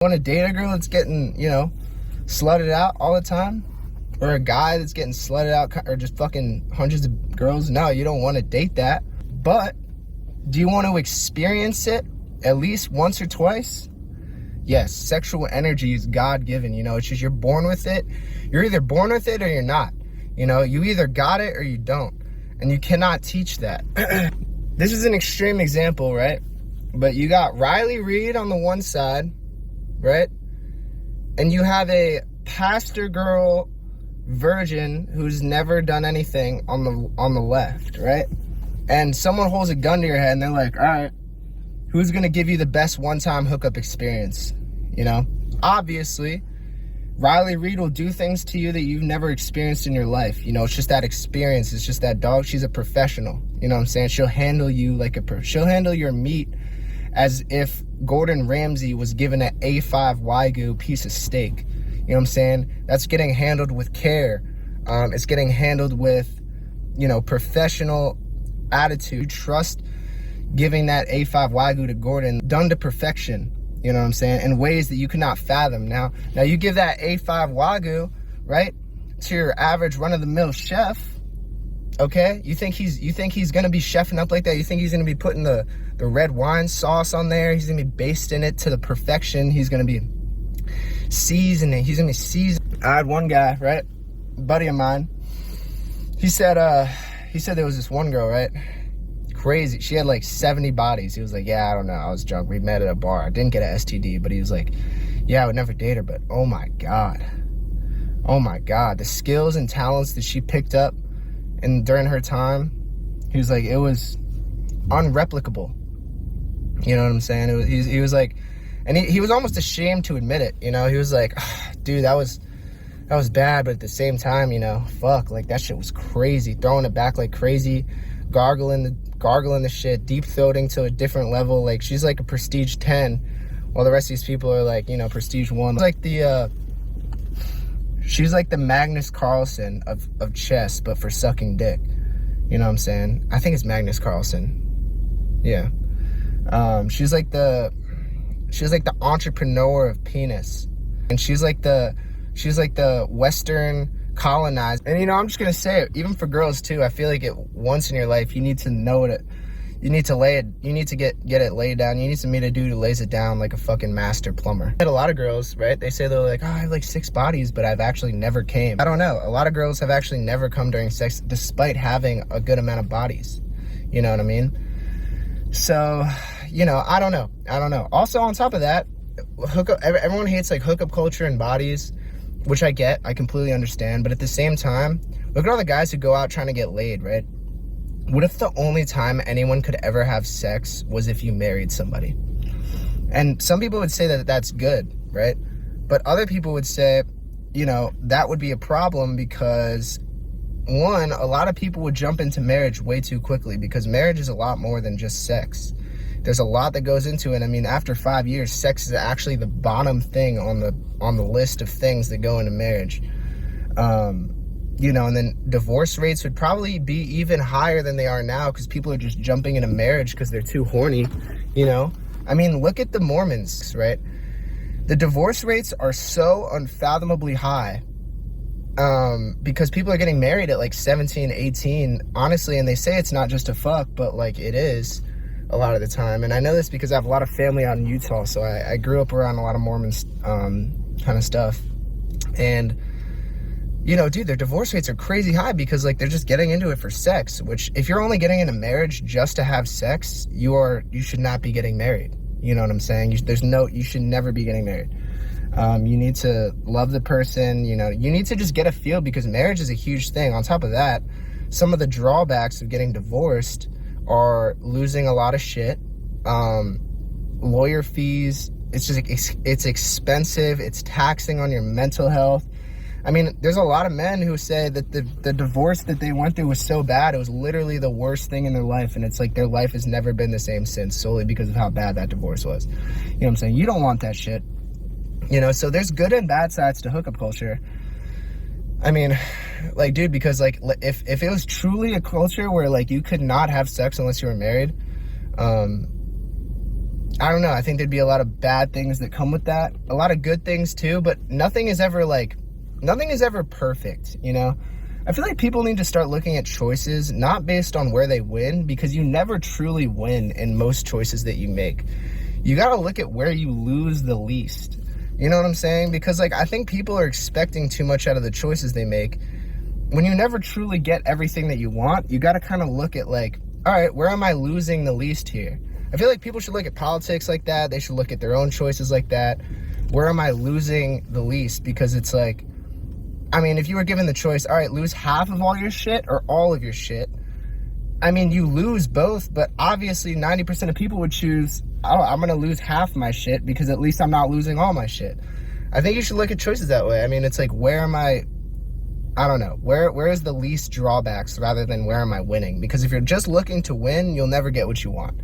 Want to date a girl that's getting, you know, slutted out all the time? Or a guy that's getting slutted out, or just fucking hundreds of girls? No, you don't want to date that. But do you want to experience it at least once or twice? Yes, sexual energy is God-given, you know, it's just you're born with it. You're either born with it or you're not. You know, you either got it or you don't. And you cannot teach that. This is an extreme example, right? But you got Riley Reid on the one side, right? And you have a pastor girl virgin who's never done anything on the left, right? And someone holds a gun to your head and they're like, all right, who's gonna give you the best one-time hookup experience? You know, obviously Riley Reid will do things to you that you've never experienced in your life. You know, it's just that experience. It's just that dog. She's a professional. You know what I'm saying? She'll handle you like she'll handle your meat as if Gordon Ramsay was given an A5 Wagyu piece of steak. You know what I'm saying? That's getting handled with care. It's getting handled with, you know, professional attitude. Trust giving that A5 Wagyu to Gordon, done to perfection. You know what I'm saying? In ways that you cannot fathom. Now you give that A5 Wagyu, right, to your average run-of-the-mill chef, okay? You think he's gonna be chefing up like that? You think he's gonna be putting the red wine sauce on there? He's gonna be basting it to the perfection. He's gonna be seasoning. He's gonna be seasoning. I had one guy, right, a buddy of mine. He said there was this one girl, right? Crazy. She had like 70 bodies. He was like, yeah, I don't know. I was drunk. We met at a bar. I didn't get an STD, but he was like, yeah, I would never date her, but oh my God. Oh my God. The skills and talents that she picked up and during her time, he was like, it was unreplicable. You know what I'm saying? He was like, and he was almost ashamed to admit it. You know, he was like, oh, dude, that was bad. But at the same time, you know, fuck, like that shit was crazy. Throwing it back like crazy, gargling the shit, deep throating to a different level. Like she's like a prestige 10, while the rest of these people are like, you know, prestige 1. Like she's like the Magnus Carlsen of chess, but for sucking dick. You know what I'm saying? I think it's Magnus Carlsen. Yeah. She's like the entrepreneur of penis, and she's like the Western colonized. And you know, I'm just gonna say it, even for girls too, I feel like once in your life you need to know it. You need to get it laid down. You need to meet a dude who lays it down like a fucking master plumber. I had a lot of girls, right? They say they're like, oh, I have like 6 bodies, but I've actually never came. I don't know. A lot of girls have actually never come during sex despite having a good amount of bodies. You know what I mean? So, you know, I don't know. Also, on top of that, hookup, everyone hates like hookup culture and bodies, which I get, I completely understand. But at the same time, look at all the guys who go out trying to get laid, right? What if the only time anyone could ever have sex was if you married somebody? And some people would say that that's good, right? But other people would say, you know, that would be a problem because, one, a lot of people would jump into marriage way too quickly, because marriage is a lot more than just sex. There's a lot that goes into it. I mean, after 5 years, sex is actually the bottom thing on the list of things that go into marriage. You know, and then divorce rates would probably be even higher than they are now, because people are just jumping into marriage because they're too horny, you know? I mean, look at the Mormons, right? The divorce rates are so unfathomably high because people are getting married at like 17, 18, honestly, and they say it's not just a fuck, but like it is a lot of the time. And I know this because I have a lot of family out in Utah, so I grew up around a lot of Mormons kind of stuff. And you know, dude, their divorce rates are crazy high because like they're just getting into it for sex, which if you're only getting into marriage just to have sex, you should not be getting married. You know what I'm saying? You should never be getting married. You need to love the person, you know, you need to just get a feel, because marriage is a huge thing. On top of that, some of the drawbacks of getting divorced are losing a lot of shit, lawyer fees. It's just, it's expensive. It's taxing on your mental health. I mean, there's a lot of men who say that the divorce that they went through was so bad, it was literally the worst thing in their life, and it's like their life has never been the same since, solely because of how bad that divorce was. You know what I'm saying? You don't want that shit. You know, so there's good and bad sides to hookup culture. I mean, like, dude, because like if it was truly a culture where like you could not have sex unless you were married, I don't know, I think there'd be a lot of bad things that come with that, a lot of good things too, but nothing is ever perfect, you know? I feel like people need to start looking at choices not based on where they win, because you never truly win in most choices that you make. You got to look at where you lose the least. You know what I'm saying? Because like, I think people are expecting too much out of the choices they make. When you never truly get everything that you want, you got to kind of look at like, all right, where am I losing the least here? I feel like people should look at politics like that. They should look at their own choices like that. Where am I losing the least? Because it's like, I mean, if you were given the choice, all right, lose half of all your shit or all of your shit, I mean, you lose both, but obviously 90% of people would choose, oh, I'm going to lose half my shit because at least I'm not losing all my shit. I think you should look at choices that way. I mean, it's like, where am I don't know, where is the least drawbacks rather than where am I winning? Because if you're just looking to win, you'll never get what you want.